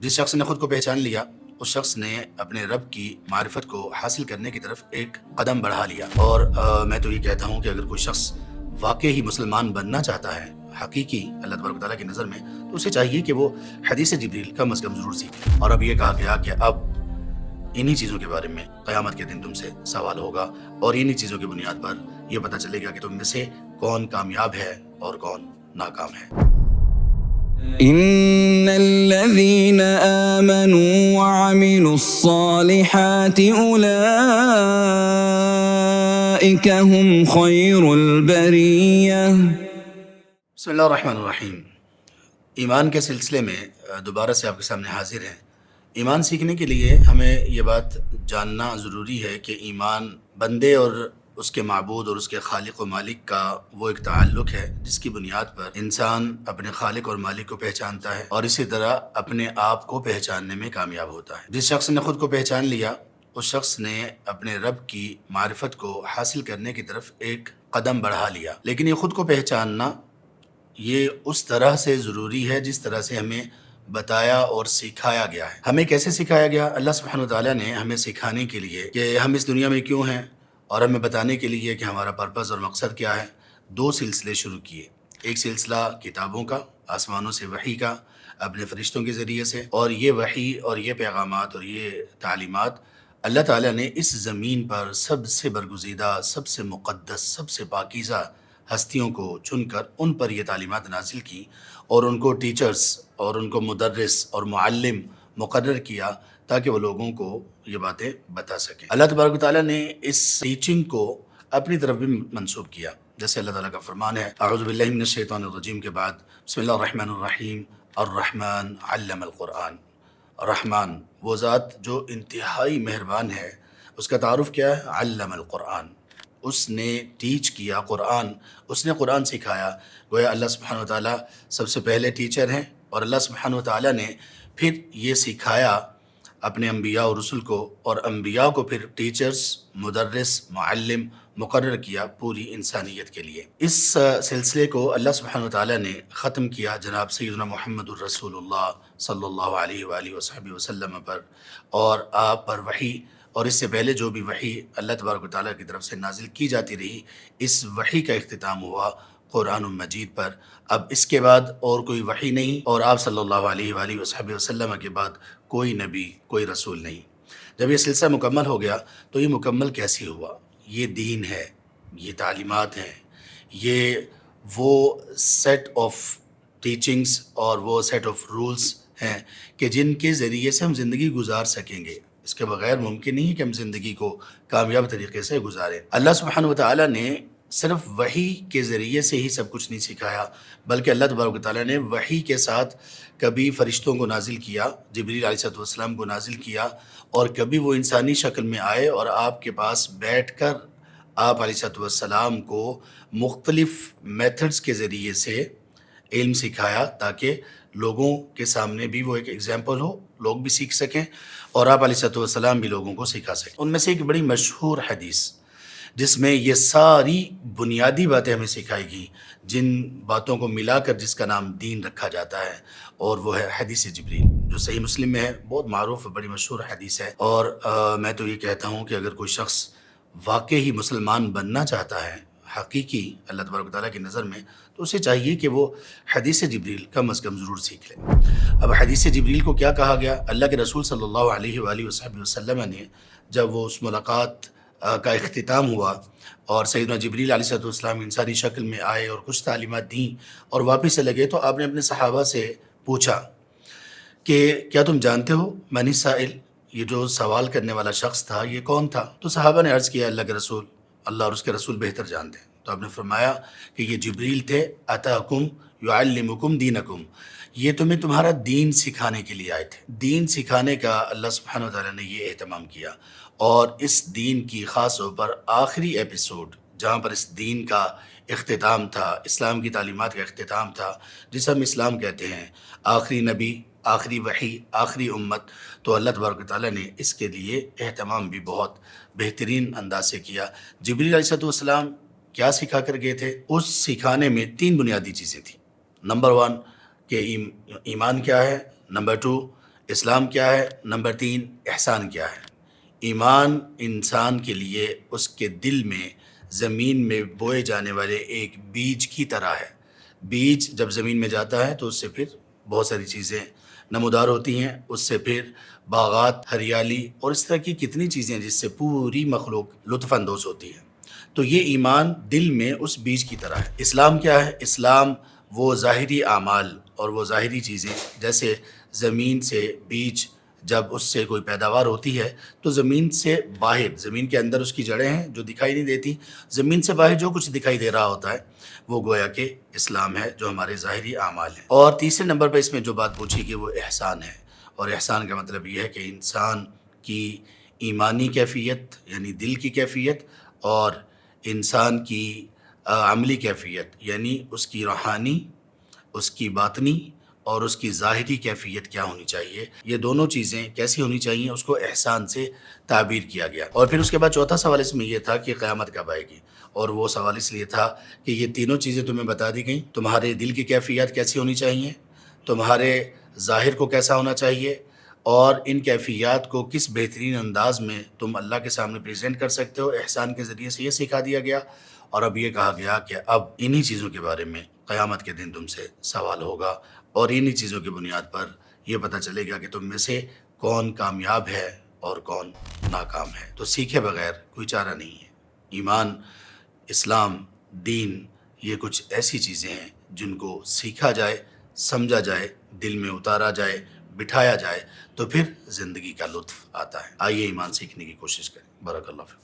جس شخص نے خود کو پہچان لیا اس شخص نے اپنے رب کی معرفت کو حاصل کرنے کی طرف ایک قدم بڑھا لیا۔ اور میں تو یہ کہتا ہوں کہ اگر کوئی شخص واقعی مسلمان بننا چاہتا ہے حقیقی اللہ تبارک و تعالیٰ کی نظر میں، تو اسے چاہیے کہ وہ حدیث جبریل کم از کم ضرور سیکھے۔ اور اب یہ کہا گیا کہ اب انہی چیزوں کے بارے میں قیامت کے دن تم سے سوال ہوگا، اور انہی چیزوں کی بنیاد پر یہ پتہ چلے گا کہ تم میں سے کون کامیاب ہے اور کون ناکام ہے۔ ان الذين آمنوا وعملوا الصالحات اولئك هم خير البرية۔ بسم اللہ الرحمن الرحیم۔ ایمان کے سلسلے میں دوبارہ سے آپ کے سامنے حاضر ہیں۔ ایمان سیکھنے کے لیے ہمیں یہ بات جاننا ضروری ہے کہ ایمان بندے اور اس کے معبود اور اس کے خالق و مالک کا وہ ایک تعلق ہے جس کی بنیاد پر انسان اپنے خالق اور مالک کو پہچانتا ہے اور اسی طرح اپنے آپ کو پہچاننے میں کامیاب ہوتا ہے۔ جس شخص نے خود کو پہچان لیا اس شخص نے اپنے رب کی معرفت کو حاصل کرنے کی طرف ایک قدم بڑھا لیا۔ لیکن یہ خود کو پہچاننا یہ اس طرح سے ضروری ہے جس طرح سے ہمیں بتایا اور سکھایا گیا ہے۔ ہمیں کیسے سکھایا گیا؟ اللہ سبحانہ وتعالیٰ نے ہمیں سکھانے کے لیے کہ ہم اس دنیا میں کیوں ہیں اور ہمیں بتانے کے لیے کہ ہمارا پرپز اور مقصد کیا ہے، دو سلسلے شروع کیے۔ ایک سلسلہ کتابوں کا، آسمانوں سے وحی کا اپنے فرشتوں کے ذریعے سے، اور یہ وحی اور یہ پیغامات اور یہ تعلیمات اللہ تعالیٰ نے اس زمین پر سب سے برگزیدہ، سب سے مقدس، سب سے پاکیزہ ہستیوں کو چن کر ان پر یہ تعلیمات نازل کی اور ان کو ٹیچرز اور ان کو مدرس اور معلم مقرر کیا تاکہ وہ لوگوں کو یہ باتیں بتا سکیں۔ اللہ تبارک و تعالیٰ نے اس ٹیچنگ کو اپنی طرف بھی منسوب کیا، جیسے اللہ تعالیٰ کا فرمان ہے اعوذ باللہ من الشیطان الرجیم کے بعد بسم اللہ الرحمن الرحیم الرحمن علم القرآن۔ رحمان وہ ذات جو انتہائی مہربان ہے، اس کا تعارف کیا ہے؟ علم القرآن، اس نے ٹیچ کیا قرآن، اس نے قرآن سکھایا۔ گویا اللہ سبحانہ و تعالیٰ سب سے پہلے ٹیچر ہیں، اور اللہ سبحانہ و تعالیٰ نے پھر یہ سکھایا اپنے انبیاء اور رسل کو، اور انبیاء کو پھر ٹیچرز، مدرس، معلم مقرر کیا پوری انسانیت کے لیے۔ اس سلسلے کو اللہ سبحانہ و تعالیٰ نے ختم کیا جناب سیدنا محمد الرسول اللہ صلی اللہ علیہ وآلہ وصحبہ وسلم پر، اور آپ پر وحی، اور اس سے پہلے جو بھی وحی اللہ تبارک و تعالیٰ کی طرف سے نازل کی جاتی رہی، اس وحی کا اختتام ہوا قرآن مجید پر۔ اب اس کے بعد اور کوئی وحی نہیں، اور آپ صلی اللہ علیہ وآلہ وصحبہ وسلم کے بعد کوئی نبی، کوئی رسول نہیں۔ جب یہ سلسلہ مکمل ہو گیا تو یہ مکمل کیسے ہوا؟ یہ دین ہے، یہ تعلیمات ہیں، یہ وہ سیٹ آف ٹیچنگز اور وہ سیٹ آف رولز ہیں کہ جن کے ذریعے سے ہم زندگی گزار سکیں گے۔ اس کے بغیر ممکن نہیں ہے کہ ہم زندگی کو کامیاب طریقے سے گزاریں۔ اللہ سبحانہ و تعالیٰ نے صرف وحی کے ذریعے سے ہی سب کچھ نہیں سکھایا، بلکہ اللہ تبارک و تعالیٰ نے وحی کے ساتھ کبھی فرشتوں کو نازل کیا، جبریل علیہ السلام کو نازل کیا، اور کبھی وہ انسانی شکل میں آئے اور آپ کے پاس بیٹھ کر آپ علیہ السلام کو مختلف میتھڈز کے ذریعے سے علم سکھایا تاکہ لوگوں کے سامنے بھی وہ ایک ایگزامپل ہو، لوگ بھی سیکھ سکیں اور آپ علیہ السلام بھی لوگوں کو سکھا سکیں۔ ان میں سے ایک بڑی مشہور حدیث جس میں یہ ساری بنیادی باتیں ہمیں سکھائی گئی، جن باتوں کو ملا کر جس کا نام دین رکھا جاتا ہے، اور وہ ہے حدیث جبریل، جو صحیح مسلم میں ہے، بہت معروف بڑی مشہور حدیث ہے۔ اور میں تو یہ کہتا ہوں کہ اگر کوئی شخص واقعی مسلمان بننا چاہتا ہے حقیقی اللہ تبارک و تعالیٰ کی نظر میں، تو اسے چاہیے کہ وہ حدیث جبریل کم از کم ضرور سیکھ لے۔ اب حدیث جبریل کو کیا کہا گیا؟ اللہ کے رسول صلی اللہ علیہ وآلہ وصحبہ وسلم نے جب وہ اس ملاقات کا اختتام ہوا اور سیدنا جبریل علیہ السلام انسانی شکل میں آئے اور کچھ تعلیمات دیں اور واپس چلے گئے، تو آپ نے اپنے صحابہ سے پوچھا کہ کیا تم جانتے ہو من السائل؟ یہ جو سوال کرنے والا شخص تھا یہ کون تھا؟ تو صحابہ نے عرض کیا اللہ کے رسول، اللہ اور اس کے رسول بہتر جانتے ہیں۔ تو آپ نے فرمایا کہ یہ جبریل تھے، اتاکم یعلمکم دینکم، یہ تمہیں تمہارا دین سکھانے کے لیے آئے تھے۔ دین سکھانے کا اللہ سبحانہ وتعالیٰ نے یہ اہتمام کیا، اور اس دین کی خاص طور پر آخری ایپیسوڈ جہاں پر اس دین کا اختتام تھا، اسلام کی تعلیمات کا اختتام تھا، جسے ہم اسلام کہتے ہیں، آخری نبی، آخری وحی، آخری امت، تو اللہ تبارک و تعالیٰ نے اس کے لیے اہتمام بھی بہت بہترین انداز سے کیا۔ جبریل علیہ السلام کیا سکھا کر گئے تھے؟ اس سکھانے میں 3 بنیادی چیزیں تھیں۔ نمبر 1 کہ ایمان کیا ہے، نمبر 2 اسلام کیا ہے؟ نمبر 3 احسان کیا ہے؟ ایمان انسان کے لیے اس کے دل میں زمین میں بوئے جانے والے ایک بیج کی طرح ہے۔ بیج جب زمین میں جاتا ہے تو اس سے پھر بہت ساری چیزیں نمودار ہوتی ہیں، اس سے پھر باغات، ہریالی اور اس طرح کی کتنی چیزیں جس سے پوری مخلوق لطف اندوز ہوتی ہے۔ تو یہ ایمان دل میں اس بیج کی طرح ہے۔ اسلام کیا ہے؟ اسلام وہ ظاہری اعمال اور وہ ظاہری چیزیں، جیسے زمین سے بیج جب اس سے کوئی پیداوار ہوتی ہے تو زمین سے باہر، زمین کے اندر اس کی جڑیں ہیں جو دکھائی نہیں دیتی، زمین سے باہر جو کچھ دکھائی دے رہا ہوتا ہے وہ گویا کہ اسلام ہے، جو ہمارے ظاہری اعمال ہیں۔ اور تیسرے نمبر پہ اس میں جو بات پوچھی کہ وہ احسان ہے، اور احسان کا مطلب یہ ہے کہ انسان کی ایمانی کیفیت یعنی دل کی کیفیت اور انسان کی عملی کیفیت یعنی اس کی روحانی، اس کی باطنی اور اس کی ظاہری کیفیت کیا ہونی چاہیے، یہ دونوں چیزیں کیسی ہونی چاہیے، اس کو احسان سے تعبیر کیا گیا۔ اور پھر اس کے بعد چوتھا سوال اس میں یہ تھا کہ قیامت کب آئے گی، اور وہ سوال اس لیے تھا کہ یہ تینوں چیزیں تمہیں بتا دی گئیں، تمہارے دل کی کیفیت کیسی ہونی چاہیے، تمہارے ظاہر کو کیسا ہونا چاہیے، اور ان کیفیات کو کس بہترین انداز میں تم اللہ کے سامنے پریزنٹ کر سکتے ہو، احسان کے ذریعے سے یہ سکھا دیا گیا۔ اور اب یہ کہا گیا کہ اب انہی چیزوں کے بارے میں قیامت کے دن تم سے سوال ہوگا، اور انہی چیزوں کی بنیاد پر یہ پتہ چلے گا کہ تم میں سے کون کامیاب ہے اور کون ناکام ہے۔ تو سیکھے بغیر کوئی چارہ نہیں ہے۔ ایمان، اسلام، دین، یہ کچھ ایسی چیزیں ہیں جن کو سیکھا جائے، سمجھا جائے، دل میں اتارا جائے، بٹھایا جائے تو پھر زندگی کا لطف آتا ہے۔ آئیے ایمان سیکھنے کی کوشش کریں۔ بارک اللہ فیکم۔